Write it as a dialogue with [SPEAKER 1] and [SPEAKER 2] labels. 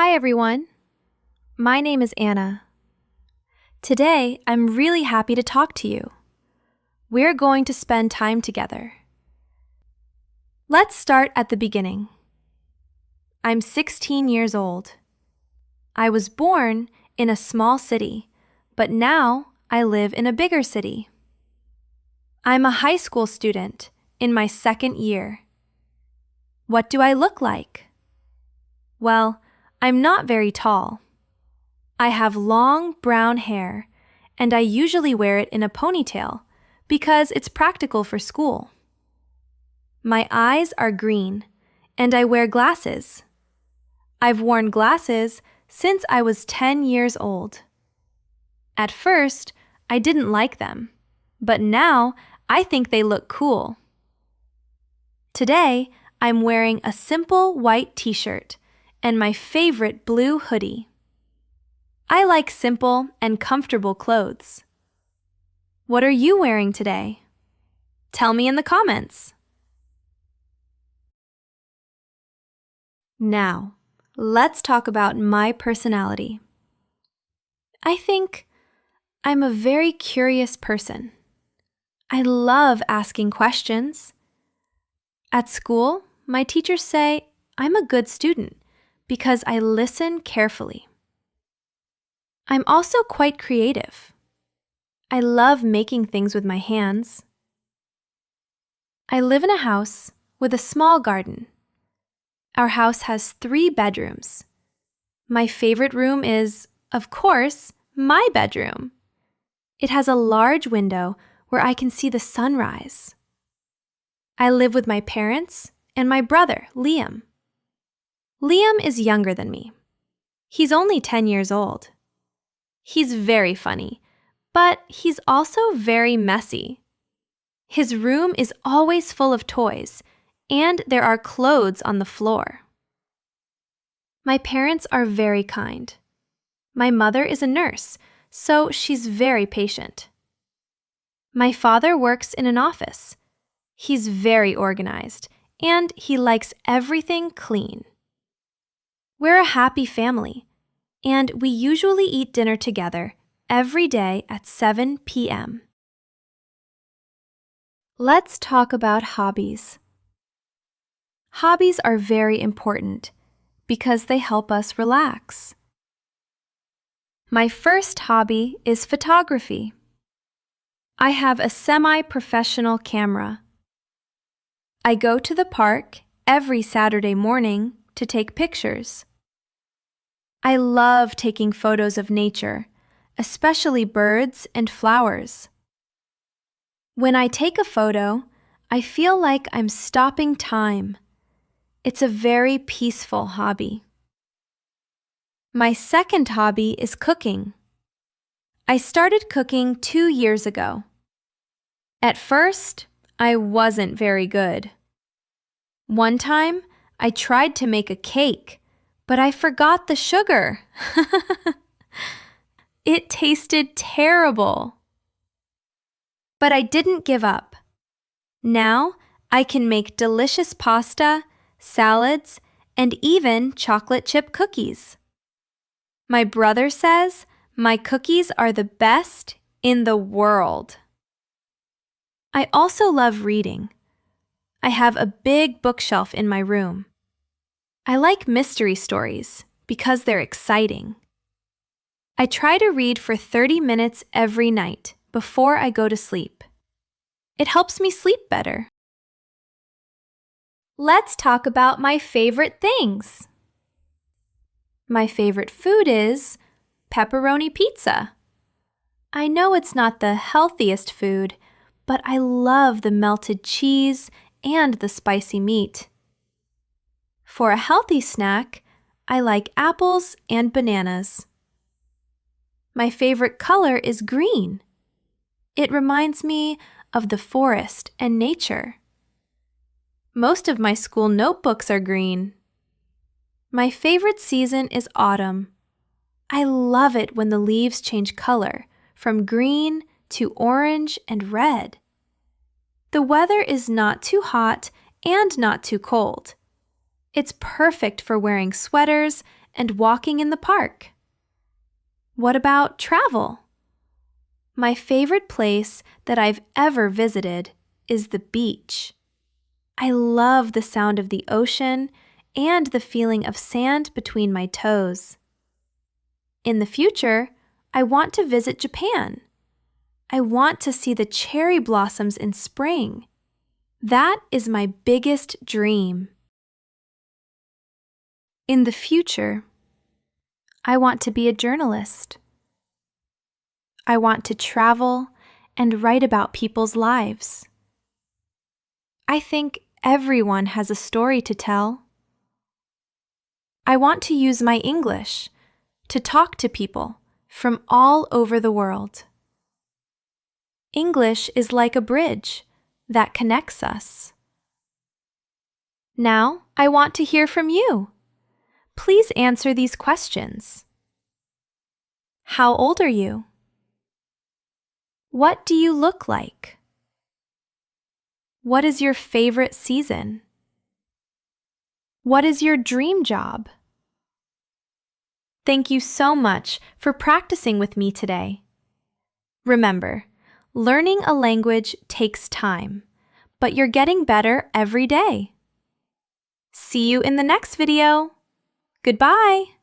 [SPEAKER 1] Hi everyone. My name is Anna. Today, I'm really happy to talk to you. We're going to spend time together. Let's start at the beginning. I'm 16 years old. I was born in a small city, but now I live in a bigger city. I'm a high school student in my second year. What do I look like? Well, I'm not very tall. I have long brown hair, and I usually wear it in a ponytail because it's practical for school. My eyes are green, and I wear glasses. I've worn glasses since I was 10 years old. At first, I didn't like them, but now I think they look cool. Today, I'm wearing a simple white t-shirt and my favorite blue hoodie. I like simple and comfortable clothes. What are you wearing today? Tell me in the comments. Now, let's talk about my personality. I think I'm a very curious person. I love asking questions. At school, my teachers say I'm a good student because I listen carefully. I'm also quite creative. I love making things with my hands. I live in a house with a small garden. Our house has 3 bedrooms. My favorite room is, of course, my bedroom. It has a large window where I can see the sunrise. I live with my parents and my brother, Liam. Liam is younger than me. He's only 10 years old. He's very funny, but he's also very messy. His room is always full of toys, and there are clothes on the floor. My parents are very kind. My mother is a nurse, so she's very patient. My father works in an office. He's very organized, and he likes everything clean. We're a happy family, and we usually eat dinner together every day at 7 p.m. Let's talk about hobbies. Hobbies are very important because they help us relax. My first hobby is photography. I have a semi-professional camera. I go to the park every Saturday morning to take pictures. I love taking photos of nature, especially birds and flowers. When I take a photo, I feel like I'm stopping time. It's a very peaceful hobby. My second hobby is cooking. I started cooking 2 years ago. At first, I wasn't very good. One time, I tried to make a cake, but I forgot the sugar. It tasted terrible. But I didn't give up. Now, I can make delicious pasta, salads, and even chocolate chip cookies. My brother says my cookies are the best in the world. I also love reading. I have a big bookshelf in my room. I like mystery stories because they're exciting. I try to read for 30 minutes every night before I go to sleep. It helps me sleep better. Let's talk about my favorite things. My favorite food is pepperoni pizza. I know it's not the healthiest food, but I love the melted cheese and the spicy meat. For a healthy snack, I like apples and bananas. My favorite color is green. It reminds me of the forest and nature. Most of my school notebooks are green. My favorite season is autumn. I love it when the leaves change color from green to orange and red. The weather is not too hot and not too cold. It's perfect for wearing sweaters and walking in the park. What about travel? My favorite place that I've ever visited is the beach. I love the sound of the ocean and the feeling of sand between my toes. In the future, I want to visit Japan. I want to see the cherry blossoms in spring. That is my biggest dream. In the future, I want to be a journalist. I want to travel and write about people's lives. I think everyone has a story to tell. I want to use my English to talk to people from all over the world. English is like a bridge that connects us. Now, I want to hear from you. Please answer these questions. How old are you? What do you look like? What is your favorite season? What is your dream job? Thank you so much for practicing with me today. Remember, learning a language takes time, but you're getting better every day. See you in the next video. Goodbye.